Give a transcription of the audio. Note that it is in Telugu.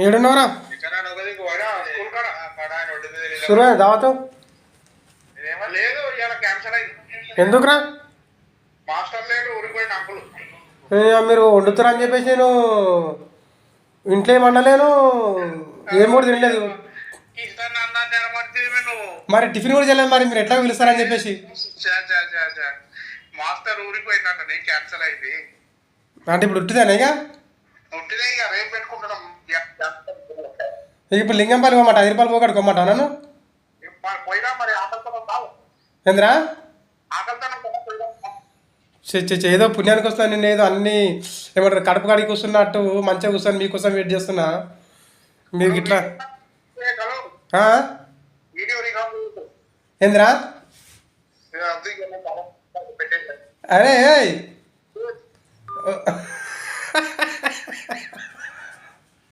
ఏడున్నవరా సురే దావతో లేదు ఇలా క్యాన్సల్ అయింది. ఎందుకురా మాస్టర్ లేడు, ఊరికి పోయిన అంకులు. మీరు వండుతారా అని చెప్పేసి నేను ఇంట్లో ఏమనలేను, ఏం కూడా తినలేదు. మరి టిఫిన్ కూడా చేయలేదు, మరి మీరు ఎట్లా పిలుస్తారని చెప్పేసి. మాస్టర్ ఊరికి పోయినట్ట, నేను క్యాన్సల్ అయింది. అంటే ఇప్పుడు ఉట్టిదేనా ఇక? ఉంటిదే ఇక రేపు పెట్టుకుంటున్నాం. ఇప్పుడు లింగంపల్లి పోమాట, 5 రూపాయలు పోగడు కొమ్మట నన్ను పోయినా మరి ఆకలితో బావు, ఏంద్రా ఆకలితో ఏదో పుణ్యానికి వస్తాను, నేను ఏదో అన్నీ ఏమంటారు కడుపు కాడికి కూర్చున్నట్టు మంచిగా కూర్చొని మీకోసం వెయిట్ చేస్తున్నా. మీరు ఇట్లా ఏంద్రా? అరే